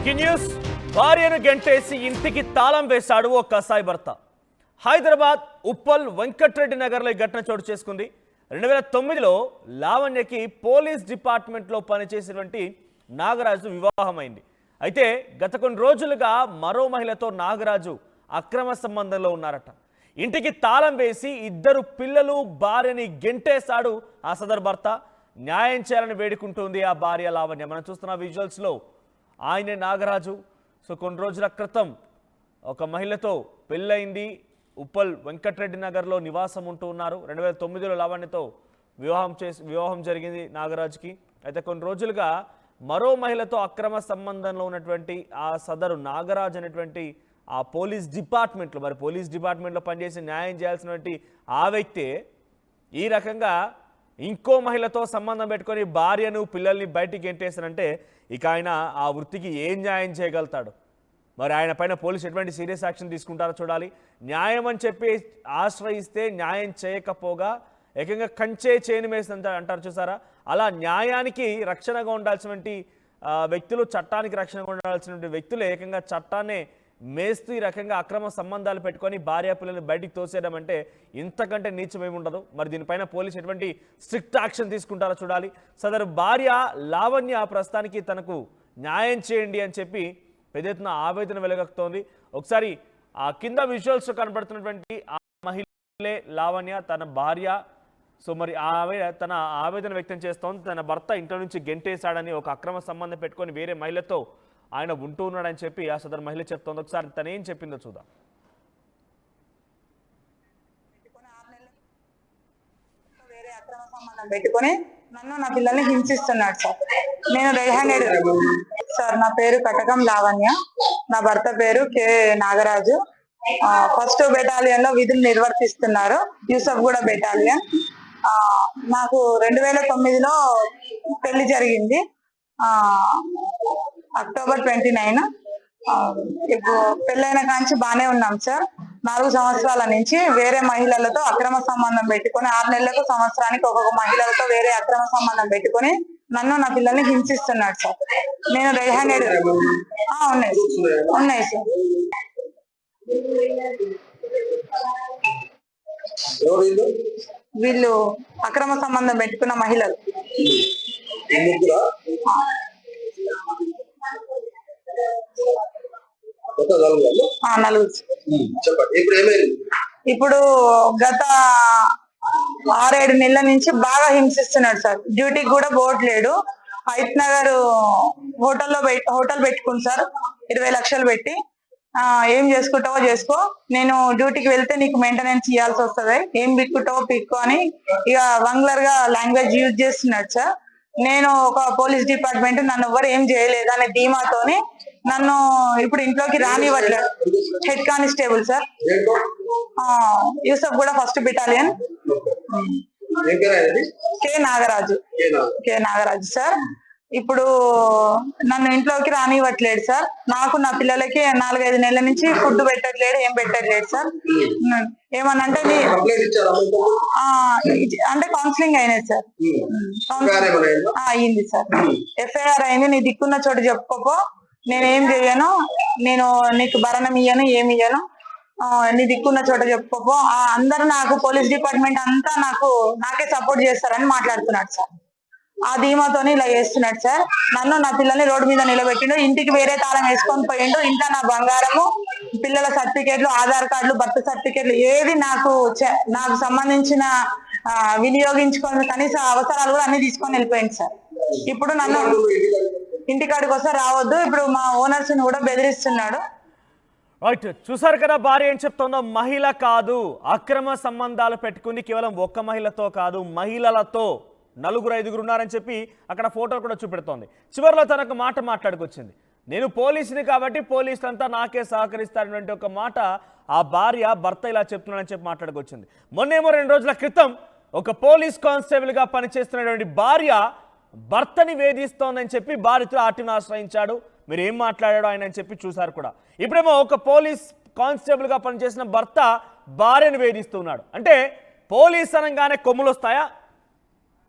Breaking news భార్యను గెంటేసి ఇంటికి తాళం వేశాడు ఓ కసాయి భర్త. హైదరాబాద్ ఉప్పల్ వెంకట్రెడ్డి నగర్లో ఈ ఘటన చోటు చేసుకుంది. 2009లో లావణ్యకి పోలీస్ డిపార్ట్మెంట్లో పనిచేసినటువంటి నాగరాజు వివాహమైంది. అయితే గత కొన్ని రోజులుగా మరో మహిళతో నాగరాజు అక్రమ సంబంధంలో ఉన్నారట. ఇంటికి తాళం వేసి ఇద్దరు పిల్లలు భార్యని గెంటేశాడు ఆ సదర్ భర్త. న్యాయం చేయాలని వేడుకుంటుంది ఆ భార్య లావణ్య. మనం చూస్తున్న విజువల్స్లో ఆయనే నాగరాజు. సో కొన్ని రోజుల క్రితం ఒక మహిళతో పెళ్ళయింది. ఉప్పల్ వెంకట్రెడ్డి నగర్లో నివాసం ఉంటూ ఉన్నారు. 2009లో లావణ్యతో వివాహం జరిగింది నాగరాజుకి. అయితే కొన్ని రోజులుగా మరో మహిళతో అక్రమ సంబంధంలో ఉన్నటువంటి ఆ సదరు నాగరాజు అనేటువంటి ఆ పోలీస్ డిపార్ట్మెంట్లో పనిచేసి న్యాయం చేయాల్సినటువంటి ఆ వ్యక్తే ఈ రకంగా ఇంకో మహిళతో సంబంధం పెట్టుకొని భార్యను పిల్లల్ని బయటికి గెంటేసారంటే ఇక ఆయన ఆ వృత్తికి ఏం న్యాయం చేయగలుగుతాడు? మరి ఆయన పైన పోలీసు ఎటువంటి సీరియస్ యాక్షన్ తీసుకుంటారో చూడాలి. న్యాయం అని చెప్పి ఆశ్రయిస్తే న్యాయం చేయకపోగా ఏకంగా కంచే చేను మేస్తంత అంటారు చూసారా, అలా న్యాయానికి రక్షణగా ఉండాల్సినటువంటి వ్యక్తులు, చట్టానికి రక్షణగా ఉండాల్సినటువంటి వ్యక్తులు ఏకంగా చట్టాన్నే మేస్తూ ఈ రకంగా అక్రమ సంబంధాలు పెట్టుకొని భార్య పిల్లల్ని బయటికి తోసేయడం అంటే ఇంతకంటే నీచమేమి ఉండదు. మరి దీనిపైన పోలీసు ఎటువంటి స్ట్రిక్ట్ యాక్షన్ తీసుకుంటారో చూడాలి. సదరు భార్య లావణ్య ప్రస్తుతానికి తనకు న్యాయం చేయండి అని చెప్పి పెద్ద ఎత్తున ఆవేదన వెలుగక్కుతోంది. ఒకసారి ఆ కింద విజువల్స్ కనబడుతున్నటువంటి ఆ మహిళే లావణ్య, తన భార్య. సో మరి తన ఆవేదన వ్యక్తం చేస్తోంది. తన భర్త ఇంట్లో నుంచి గెంటేశాడని, ఒక అక్రమ సంబంధం పెట్టుకొని వేరే మహిళతో ఆయన ఉంటూ ఉన్నాడని చెప్పి ఆ సదరు మహిళ చెప్తోంది. ఒకసారి తనేం చెప్పిందో చూద్దాం. వేరే అక్రమ సంబంధం పెట్టుకొని నన్ను నా పిల్లల్ని హింసిస్తున్నాడు సార్. నేను రెడ్ హ్యాండెడ్ సార్. నా పేరు కటకం లావణ్య, నా భర్త పేరు కె నాగరాజు. ఫస్ట్ బెటాలియన్ లో విధులు నిర్వర్తిస్తున్నారు, యూసఫ్గూడ బెటాలియన్. నాకు 2009లో పెళ్లి జరిగింది, అక్టోబర్ 29. ఇప్పుడు పెళ్ళైన కాంచి బానే ఉన్నాం సార్. 4 సంవత్సరాల నుంచి వేరే మహిళలతో అక్రమ సంబంధం పెట్టుకొని 6 నెలలకు సంవత్సరానికి ఒక్కొక్క మహిళలతో వేరే అక్రమ సంబంధం పెట్టుకొని నన్ను నా పిల్లల్ని హింసిస్తున్నాడు సార్. నేను రెడ్ హ్యాండెడ్ ఉన్నాయి సార్. వీళ్ళు అక్రమ సంబంధం పెట్టుకున్న మహిళలు. నలుగురు. ఇప్పుడు గత 6-7 నెలల నుంచి బాగా హింసిస్తున్నాడు సార్. డ్యూటీకి కూడా పోవట్లేడు. హైత్ నగర్ హోటల్ పెట్టుకుంది సార్, 20 లక్షలు పెట్టి. ఏం చేసుకుంటావో చేసుకో, నేను డ్యూటీకి వెళ్తే నీకు మెయింటెనెన్స్ ఇవ్వాల్సి వస్తుంది, ఏం పిక్కుంటావో పిక్కు అని ఇక వంగ్లర్ గా లాంగ్వేజ్ యూజ్ చేస్తున్నాడు సార్. నేను ఒక పోలీస్ డిపార్ట్మెంట్ నన్ను ఎవరు ఏం చేయలేదు అనే ధీమాతోని నన్ను ఇప్పుడు ఇంట్లోకి రానివ్వట్లేదు. హెడ్ కానిస్టేబుల్ సార్, యూసఫ్ కూడా first battalion, K Nagaraju sir. ఇప్పుడు నన్ను ఇంట్లోకి రానివ్వట్లేదు సార్. నాకు నా పిల్లలకి 4-5 నెలల నుంచి ఫుడ్ పెట్టట్లేడు, ఏం పెట్టట్లేదు సార్. ఏమనంటే అంటే కౌన్సిలింగ్ అయినది సార్, అయింది సార్. ఎఫ్ఐఆర్ అయింది. నీ దిక్కున్న చోటు చెప్పుకోపో, నేనేం చెయ్యను, నేను నీకు భరణం ఇయ్యను, ఏమి ఇయ్యను, నీ దిక్కున్న చోట చెప్పుకోపో. అందరూ నాకు పోలీస్ డిపార్ట్మెంట్ అంతా నాకే సపోర్ట్ చేస్తారని మాట్లాడుతున్నాడు సార్. ఆ ధీమాతోని ఇలా చేస్తున్నాడు సార్. నన్ను నా పిల్లల్ని రోడ్డు మీద నిలబెట్టిండు. ఇంటికి వేరే తాళం వేసుకొని పోయిండు. ఇంట్లో నా బంగారము, పిల్లల సర్టిఫికేట్లు, ఆధార్ కార్డులు, బర్త్ సర్టిఫికేట్లు ఏది నాకు సంబంధించిన వినియోగించుకొని కనీస అవసరాలు కూడా అన్ని తీసుకొని వెళ్ళిపోయింది సార్. ఇప్పుడు నన్ను ఇంటికాడికి వస్తే రావద్దు, ఇప్పుడు మా ఓనర్స్ ని కూడా బెదిరిస్తున్నాడు. రైట్, చూసారు కదా భార్య ఏం చెప్తుందో. మహిళ కాదు, అక్రమ సంబంధాలు పెట్టుకుని కేవలం ఒక్క మహిళతో కాదు, మహిళలతో 4-5 ఉన్నారని చెప్పి అక్కడ ఫోటో కూడా చూపెడుతోంది. చివరిలో తనకు మాట మాట్లాడుకొచ్చింది, నేను పోలీసుని కాబట్టి పోలీసులంతా నాకే సహకరిస్తారనేటువంటి ఒక మాట ఆ భార్య భర్త ఇలా చెప్తున్నాడని చెప్పి మాట్లాడుకొచ్చింది. మొన్నేమో 2 రోజుల క్రితం ఒక పోలీస్ కానిస్టేబుల్గా పనిచేస్తున్నటువంటి భార్య భర్తని వేధిస్తోందని చెప్పి బాధితుడు ఆర్టీని ఆశ్రయించాడు. మీరు ఏం మాట్లాడాడో ఆయన అని చెప్పి చూశారు కూడా. ఇప్పుడేమో ఒక పోలీస్ కానిస్టేబుల్గా పనిచేసిన భర్త భార్యను వేధిస్తున్నాడు. అంటే పోలీస్ అనగానే కొమ్ములు వస్తాయా?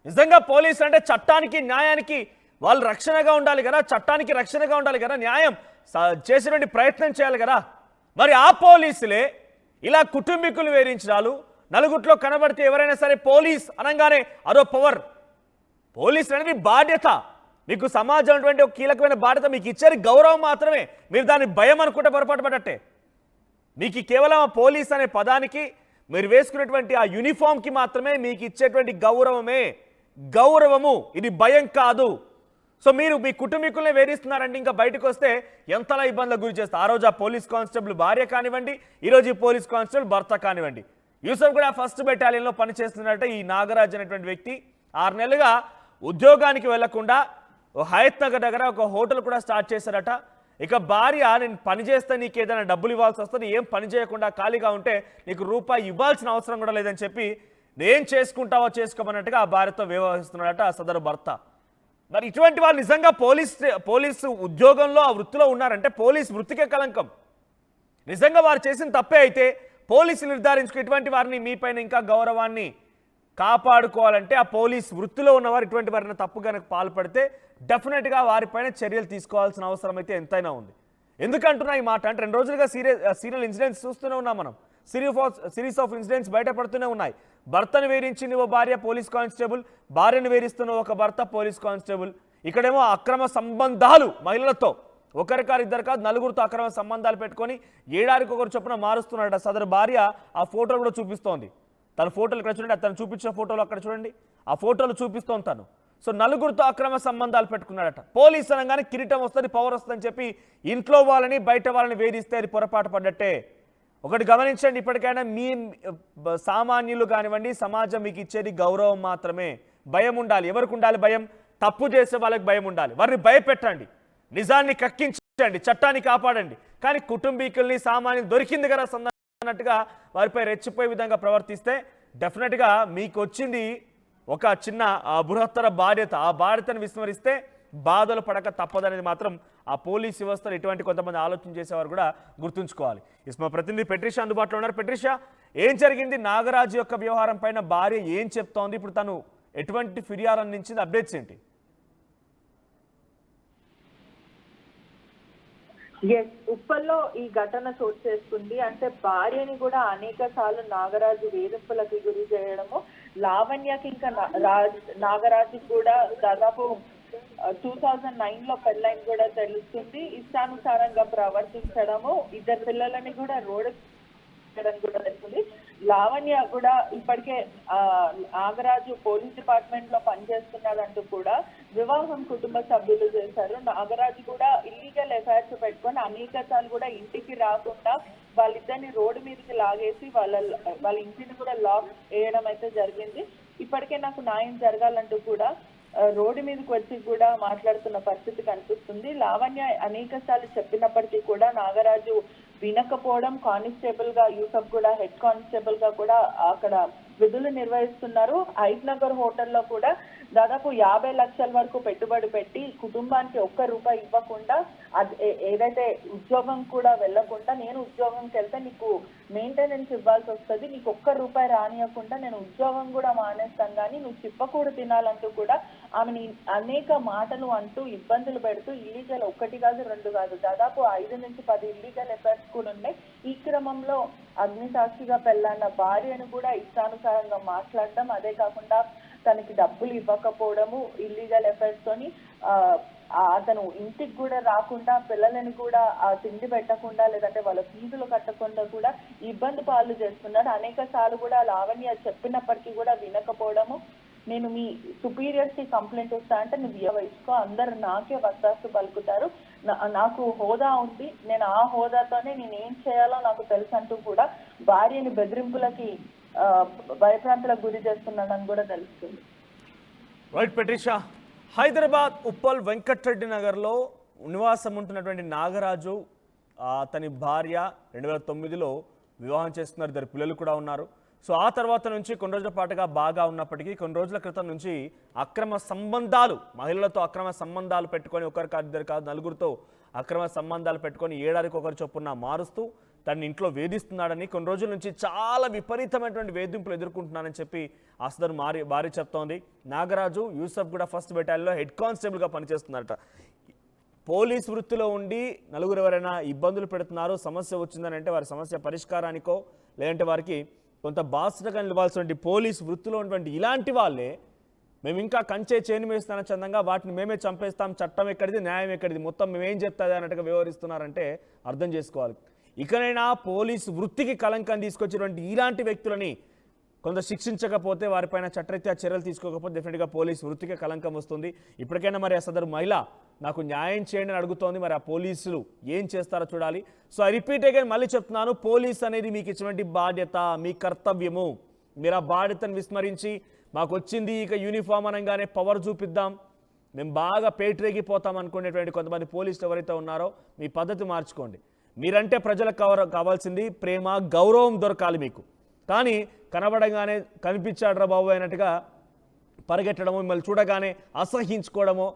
నిజంగా పోలీసు అంటే చట్టానికి న్యాయానికి వాళ్ళు రక్షణగా ఉండాలి కదా, చట్టానికి రక్షణగా ఉండాలి కదా, న్యాయం చేసేటువంటి ప్రయత్నం చేయాలి కదా. మరి ఆ పోలీసులే ఇలా కుటుంబీకులు వేధించడాలు, నలుగురిలో కనబడితే ఎవరైనా సరే పోలీస్ అనగానే అదో పవర్. పోలీసు అనేది బాధ్యత, మీకు సమాజం అటువంటి ఒక కీలకమైన బాధ్యత, మీకు ఇచ్చేది గౌరవం మాత్రమే. మీరు దాన్ని భయం అనుకుంటే పొరపాటు పడ్డట్టే. మీకు కేవలం ఆ పోలీస్ అనే పదానికి, మీరు వేసుకునేటువంటి ఆ యూనిఫామ్కి మాత్రమే మీకు ఇచ్చేటువంటి గౌరవము, ఇది భయం కాదు. సో మీరు మీ కుటుంబీకులనే వేధిస్తున్నారంటే ఇంకా బయటకు వస్తే ఎంతలా ఇబ్బందులకు గురి చేస్తారు. ఆ రోజు ఆ పోలీస్ కానిస్టేబుల్ భార్య కానివ్వండి, ఈరోజు ఈ పోలీస్ కానిస్టేబుల్ భర్త కానివ్వండి. యూసఫ్ కూడా ఫస్ట్ బెటాలియన్లో పనిచేస్తున్నట్టే ఈ నాగరాజ్ అనేటువంటి వ్యక్తి 6 నెలలుగా ఉద్యోగానికి వెళ్లకుండా హయత్ నగర్ దగ్గర ఒక హోటల్ కూడా స్టార్ట్ చేశారట. ఇక భార్య, నేను పని చేస్తే నీకు ఏదైనా డబ్బులు ఇవ్వాల్సి వస్తుంది, ఏం పని చేయకుండా ఖాళీగా ఉంటే నీకు రూపాయి ఇవ్వాల్సిన అవసరం కూడా లేదని చెప్పి నేను చేసుకుంటావో చేసుకోమన్నట్టుగా ఆ భార్యతో వ్యవహరిస్తున్నాడట ఆ సదరు భర్త. మరి ఇటువంటి వాళ్ళు నిజంగా పోలీసు ఉద్యోగంలో ఆ వృత్తిలో ఉన్నారంటే పోలీస్ వృత్తికే కలంకం. నిజంగా వారు చేసిన తప్పే అయితే పోలీసులు నిర్ధారించుకు ఇటువంటి వారిని మీపైన ఇంకా గౌరవాన్ని కాపాడుకోవాలంటే ఆ పోలీస్ వృత్తిలో ఉన్నవారు ఇటువంటి వారిని తప్పు కనుక పాల్పడితే డెఫినెట్గా వారిపైన చర్యలు తీసుకోవాల్సిన అవసరం అయితే ఎంతైనా ఉంది. ఎందుకంటున్నా ఈ మాట అంటే 2 రోజులుగా సీరియల్ ఇన్సిడెంట్స్ చూస్తూనే ఉన్నాం మనం. సిరీస్ ఆఫ్ ఇన్సిడెంట్స్ బయటపడుతూనే ఉన్నాయి. భర్తను వేధించింది ఓ భార్య పోలీస్ కానిస్టేబుల్, భార్యను వేధిస్తున్న ఒక భర్త పోలీస్ కానిస్టేబుల్. ఇక్కడేమో అక్రమ సంబంధాలు మహిళలతో, ఒకరి కాదు ఇద్దరు కాదు నలుగురితో అక్రమ సంబంధాలు పెట్టుకొని ఏడాదికి ఒకరు చొప్పున మారుస్తున్నాడట సదరు భార్య. ఆ ఫోటోలు కూడా చూపిస్తోంది. తన ఫోటోలు ఇక్కడ చూడండి, అతను చూపించిన ఫోటోలు అక్కడ చూడండి, ఆ ఫోటోలు చూపిస్తోంది తను. సో నలుగురితో అక్రమ సంబంధాలు పెట్టుకున్నాడట. పోలీస్ అనగానే కిరీటం వస్తుంది, పవర్ వస్తుందని చెప్పి ఇంట్లో వాళ్ళని బయట వాళ్ళని వేధిస్తే అది పొరపాటు పడ్డట్టే. ఒకటి గమనించండి, ఇప్పటికైనా మీ సామాన్యులు కానివ్వండి, సమాజం మీకు ఇచ్చేది గౌరవం మాత్రమే. భయం ఉండాలి. ఎవరికి ఉండాలి భయం? తప్పు చేసే వాళ్ళకి భయం ఉండాలి. వారిని భయపెట్టండి, నిజాన్ని కక్కించండి, చట్టాన్ని కాపాడండి. కానీ కుటుంబీకుల్ని సామాన్యులు దొరికింది కదా అన్నట్టుగా వారిపై రెచ్చిపోయే విధంగా ప్రవర్తిస్తే డెఫినెట్గా మీకు వచ్చింది ఒక చిన్న బృహత్తర బాధ్యత. ఆ బాధ్యతను విస్మరిస్తే బాధలు పడక తప్పదనేది మాత్రం ఆ పోలీస్ వ్యవస్థలో ఇటువంటి కొంతమంది ఆలోచన చేసేవారు కూడా గుర్తుంచుకోవాలి. మా ప్రతినిధి పెట్రిషా అందుబాటులో ఉన్నారు. పెట్రిషా, ఏం జరిగింది? నాగరాజు యొక్క వ్యవహారం పైన భార్య ఏం చెప్తోంది? ఇప్పుడు తను ఎటువంటి ఫిర్యాదు అందించింది? అప్డేట్స్ ఏంటి? ఉప్పల్లో ఈ ఘటన చోటు చేసుకుంది. అంటే భార్యని కూడా అనేక సార్లు నాగరాజు వేధింపులకి గురి చేయడము, లావణ్యకి ఇంకా నాగరాజు కూడా దాదాపు 2009 లో పెళ్ళైన కూడా తెలుస్తుంది. ఇష్టానుసారంగా ప్రవర్తించడము, 2 పిల్లలని కూడా రోడ్డు కూడా తెలుస్తుంది. లావణ్య కూడా ఇప్పటికే నాగరాజు పోలీస్ డిపార్ట్మెంట్ లో పనిచేస్తున్నాడంటూ కూడా వివాహం కుటుంబ సభ్యులు చేశారు. నాగరాజు కూడా ఇల్లీగల్ ఎఫైర్స్ పెట్టుకొని అనేక సార్లు కూడా ఇంటికి రాకుండా వాళ్ళిద్దరిని రోడ్డు మీదకి లాగేసి వాళ్ళ ఇంటిని కూడా లాక్ వేయడం అయితే జరిగింది. ఇప్పటికే నాకు న్యాయం జరగాలంటూ కూడా రోడ్డు మీదకి వచ్చి కూడా మాట్లాడుతున్న పరిస్థితి కనిపిస్తుంది. లావణ్య అనేక సార్లు చెప్పినప్పటికీ కూడా నాగరాజు వినకపోవడం, కానిస్టేబుల్ గా యూసఫ్ కూడా హెడ్ కానిస్టేబుల్ గా కూడా అక్కడ విధులు నిర్వహిస్తున్నారు. హైత్ నగర్ హోటల్లో కూడా దాదాపు 50 లక్షల వరకు పెట్టుబడి పెట్టి కుటుంబానికి ₹1 ఇవ్వకుండా, ఏదైతే ఉద్యోగం కూడా వెళ్లకుండా, నేను ఉద్యోగంకి వెళ్తే నీకు మెయింటెనెన్స్ ఇవ్వాల్సి వస్తుంది, నీకు ₹1 రానియకుండా నేను ఉద్యోగం కూడా మానేస్తాను, కానీ నువ్వు చిప్పకూడు తినాలంటూ కూడా ఆమెని అనేక మాటలు అంటూ ఇబ్బందులు పెడుతూ ఇల్లీగల్ 1 కాదు 2 కాదు దాదాపు 5 నుంచి 10 ఇల్లీగల్ ఎఫైర్స్ కూడా ఉన్నాయి. ఈ క్రమంలో అగ్నిసాక్షిగా పెళ్ళాన్న భార్యను కూడా ఇష్టానుసారంగా మాట్లాడటం, అదే కాకుండా తనకి డబ్బులు ఇవ్వకపోవడము, ఇల్లీగల్ ఎఫైర్స్ తోని అతను ఇంటికి కూడా రాకుండా, పిల్లలని కూడా తిండి పెట్టకుండా, లేదంటే వాళ్ళ ఫీజులు కట్టకుండా కూడా ఇబ్బంది పాలు చేస్తున్నాడు. అనేక సార్లు కూడా లావణ్య చెప్పినప్పటికీ కూడా వినకపోవడము, నేను మీ సుపీరియర్స్ కి కంప్లైంట్ ఇస్తా అంటే నువ్వు వయసుకో, అందరు నాకే వత్తాసు పలుకుతారు, నాకు హోదా ఉంది, నేను ఆ హోదాతోనే నేను ఏం చేయాలో నాకు తెలుసు అంటూ కూడా భార్యని బెదిరింపులకి భయప్రాంతులకు గురి చేస్తున్నాడని కూడా తెలుస్తుంది. రైట్ పెట్రిషా, హైదరాబాద్ ఉప్పల్ వెంకట్రెడ్డి నగర్లో నివాసం ఉంటున్నటువంటి నాగరాజు అతని భార్య 2009లో వివాహం చేస్తున్నారు. 2 పిల్లలు కూడా ఉన్నారు. సో ఆ తర్వాత నుంచి కొన్ని రోజుల పాటుగా బాగా ఉన్నప్పటికీ కొన్ని రోజుల క్రితం నుంచి అక్రమ సంబంధాలు, మహిళలతో అక్రమ సంబంధాలు పెట్టుకొని, ఒకరు కాదు ఇద్దరు కాదు నలుగురితో అక్రమ సంబంధాలు పెట్టుకొని ఏడాదికి ఒకరు చొప్పున మారుస్తూ తన ఇంట్లో వేధిస్తున్నాడని, కొన్ని రోజుల నుంచి చాలా విపరీతమైనటువంటి వేధింపులు ఎదుర్కొంటున్నానని చెప్పి ఆ సదరు భార్య చెప్తోంది. నాగరాజు యూసఫ్గూడ 1st బెటాలియన్లో హెడ్ కానిస్టేబుల్గా పనిచేస్తున్నారట. పోలీస్ వృత్తిలో ఉండి నలుగురు ఎవరైనా ఇబ్బందులు పెడుతున్నారు, సమస్య వచ్చిందని అంటే వారి సమస్య పరిష్కారానికో లేదంటే వారికి కొంత బాధ్యతగా నిలవాల్సినటువంటి పోలీస్ వృత్తిలో ఉన్నటువంటి ఇలాంటి వాళ్ళే మేము ఇంకా కంచే చేను వేస్తాన చందంగా వాటిని మేమే చంపేస్తాం, చట్టం ఎక్కడిది, న్యాయం ఎక్కడిది, మొత్తం మేమేం చెప్తాది అన్నట్టుగా వ్యవహరిస్తున్నారంటే అర్థం చేసుకోవాలి. ఇకనైనా పోలీసు వృత్తికి కలంకం తీసుకొచ్చినటువంటి ఇలాంటి వ్యక్తులని కొంత శిక్షించకపోతే, వారిపైన చట్టరీత్యా చర్యలు తీసుకోకపోతే డెఫినెట్గా పోలీసు వృత్తికి కలంకం వస్తుంది. ఇప్పటికైనా మరి ఆ సదరు మహిళ నాకు న్యాయం చేయండి అని అడుగుతోంది. మరి ఆ పోలీసులు ఏం చేస్తారో చూడాలి. సో ఐ రిపీట్ అగైన్, మళ్ళీ చెప్తున్నాను, పోలీస్ అనేది మీకు ఇచ్చినటువంటి బాధ్యత, మీ కర్తవ్యము. మీరు ఆ బాధ్యతను విస్మరించి మాకు వచ్చింది ఇక యూనిఫామ్ అనగానే పవర్ చూపిద్దాం, మేము బాగా పేటరేగిపోతాం అనుకునేటువంటి కొంతమంది పోలీసులు ఎవరైతే ఉన్నారో మీ పద్ధతి మార్చుకోండి. మీరంటే ప్రజలకు కావాల్సింది ప్రేమ, గౌరవం దొరకాలి మీకు. కానీ కనబడగానే కనిపించాడ్రా బాబు అయినట్టుగా పరిగెట్టడమో, మిమ్మల్ని చూడగానే అసహించుకోవడమో,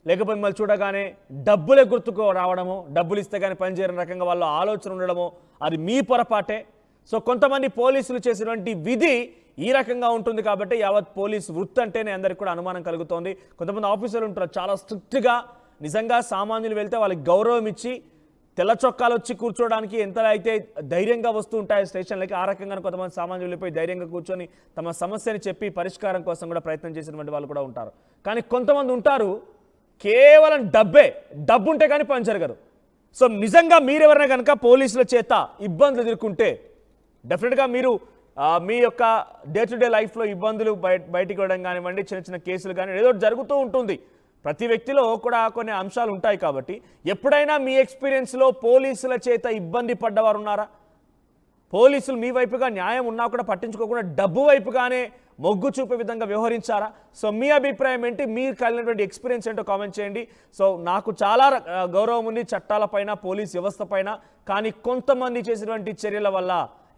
లేకపోతే మిమ్మల్ని చూడగానే డబ్బులే గుర్తుకు రావడమో, డబ్బులు ఇస్తే కానీ పనిచేయని రకంగా వాళ్ళ ఆలోచన ఉండడమో అది మీ పొరపాటే. సో కొంతమంది పోలీసులు చేసినటువంటి విధి ఈ రకంగా ఉంటుంది కాబట్టి యావత్ పోలీస్ వృత్తి అంటేనే అందరికి కూడా అనుమానం కలుగుతోంది. కొంతమంది ఆఫీసర్లు ఉంటారు చాలా స్ట్రిక్ట్గా, నిజంగా సామాన్యులు వెళ్తే వాళ్ళకి గౌరవం ఇచ్చి తెల్ల చొక్కాలు వచ్చి కూర్చోవడానికి ఎంత అయితే ధైర్యంగా వస్తూ ఉంటాయి స్టేషన్లకి, ఆ రకంగా కొంతమంది సామాన్యులు వెళ్ళిపోయి ధైర్యంగా కూర్చొని తమ సమస్యని చెప్పి పరిష్కారం కోసం కూడా ప్రయత్నం చేసినటువంటి వాళ్ళు కూడా ఉంటారు. కానీ కొంతమంది ఉంటారు కేవలం డబ్బు ఉంటే కానీ పని జరగదు. సో నిజంగా మీరెవరైనా కనుక పోలీసుల చేత ఇబ్బందులు ఎదుర్కొంటే డెఫినెట్గా మీరు మీ యొక్క డే టు డే లైఫ్లో ఇబ్బందులు బయటికి వెళ్ళడం కానివ్వండి, చిన్న చిన్న కేసులు కానీ ఏదో జరుగుతూ ఉంటుంది. ప్రతి వ్యక్తిలో కూడా కొన్ని అంశాలు ఉంటాయి కాబట్టి ఎప్పుడైనా మీ ఎక్స్పీరియన్స్లో పోలీసుల చేత ఇబ్బంది పడ్డవారు ఉన్నారా? పోలీసులు మీ వైపుగా న్యాయం ఉన్నా కూడా పట్టించుకోకుండా డబ్బు వైపుగానే మొగ్గు చూపే విధంగా వ్యవహరించారా? సో మీ అభిప్రాయం ఏంటి? మీరు కలిగినటువంటి ఎక్స్పీరియన్స్ ఏంటో కామెంట్ చేయండి. సో నాకు చాలా గౌరవం ఉంది చట్టాలపైన, పోలీస్ వ్యవస్థ పైన. కానీ కొంతమంది చేసినటువంటి చర్యల వల్ల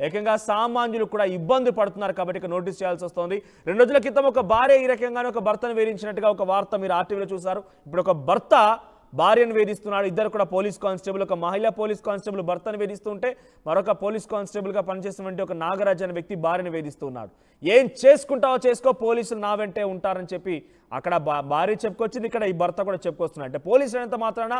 ఏకంగా సామాన్యులు కూడా ఇబ్బంది పడుతున్నారు కాబట్టి ఇక నోటీస్ చేయాల్సి వస్తుంది. 2 రోజుల క్రితం ఒక భార్య ఈ రకంగానే ఒక భర్తను వేధించినట్టుగా ఒక వార్త మీరు ఆర్టీవీలో చూశారు. ఇప్పుడు ఒక భర్త భార్యను వేధిస్తున్నాడు. ఇద్దరు కూడా పోలీస్ కానిస్టేబుల్, ఒక మహిళా పోలీస్ కానిస్టేబుల్ భర్తను వేధిస్తుంటే మరొక పోలీస్ కానిస్టేబుల్గా పనిచేస్తున్నటువంటి ఒక నాగరాజ్ అనే వ్యక్తి భార్యను వేధిస్తున్నాడు. ఏం చేసుకుంటావో చేసుకో, పోలీసులు నా వెంటే ఉంటారని చెప్పి అక్కడ భార్య చెప్పుకొచ్చింది, ఇక్కడ ఈ భర్త కూడా చెప్పుకొస్తున్నాడు. అంటే పోలీసులు ఎంత మాత్రాన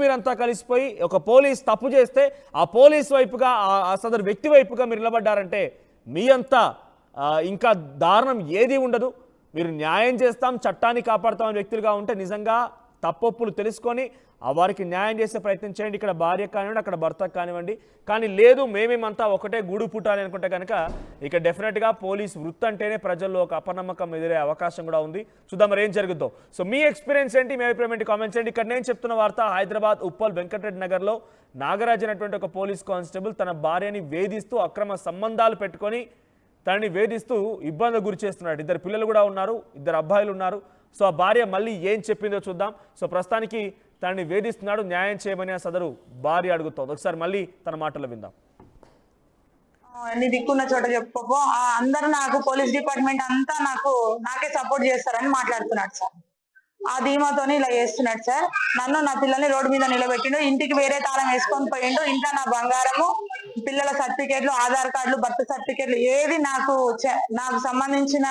మీరంతా కలిసిపోయి ఒక పోలీస్ తప్పు చేస్తే ఆ పోలీస్ వైపుగా, ఆ సదరు వ్యక్తి వైపుగా మీరు నిలబడ్డారంటే మీ అంతా ఇంకా దారుణం ఏది ఉండదు. మీరు న్యాయం చేస్తాం, చట్టాన్ని కాపాడుతామని వ్యక్తులుగా ఉంటే నిజంగా తప్పొప్పులు తెలుసుకొని వారికి న్యాయం చేసే ప్రయత్నం చేయండి. ఇక్కడ భార్య కానివ్వండి, అక్కడ భర్త కానివ్వండి. కానీ లేదు మేమేమంతా ఒకటే గూడు పుట్టాలి అనుకుంటే కనుక ఇక డెఫినెట్గా పోలీస్ వృత్తి అంటేనే ప్రజల్లో ఒక అపనమ్మకం ఎదురే అవకాశం కూడా ఉంది. చూద్దాం మరి ఏం జరుగుతుందో. సో మీ ఎక్స్పీరియన్స్ ఏంటి, మీ అభిప్రాయం ఏంటి కామెంట్ చేయండి. ఇక్కడ నేను చెప్తున్న వార్త, హైదరాబాద్ ఉప్పల్ వెంకటరెడ్డి నగర్లో నాగరాజ్ అనేటువంటి ఒక పోలీస్ కానిస్టేబుల్ తన భార్యని వేధిస్తూ అక్రమ సంబంధాలు పెట్టుకొని తనని వేధిస్తూ ఇబ్బంది గురి చేస్తున్నాడు. 2 పిల్లలు కూడా ఉన్నారు, 2 అబ్బాయిలు ఉన్నారు. సో ఆ భార్య మళ్ళీ ఏం చెప్పిందో చూద్దాం. సో ప్రస్తుతానికి తనని వేధిస్తున్నాడు, న్యాయం చేయమని ఆ సదరు భార్య అడుగుతోంది. ఒకసారి మళ్ళీ తన మాటలు విందాం. నీ దిక్కున్న చోట చెప్పుకోపో, అందరు నాకు పోలీస్ డిపార్ట్మెంట్ అంతా నాకే సపోర్ట్ చేస్తారని మాట్లాడుతున్నాడు సార్. ఆ ధీమాతోని ఇలా చేస్తున్నాడు సార్. నన్ను నా పిల్లల్ని రోడ్డు మీద నిలబెట్టిండు, ఇంటికి వేరే తాళం వేసుకొని పోయిండు. ఇంట్లో నా బంగారము, పిల్లల సర్టిఫికేట్లు, ఆధార్ కార్డులు, బర్త్ సర్టిఫికేట్లు ఏది నాకు సంబంధించిన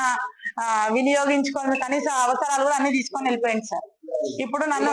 వినియోగించుకొని కనీస అవసరాలు కూడా అన్ని తీసుకొని వెళ్ళిపోయింది సార్. ఇప్పుడు నన్ను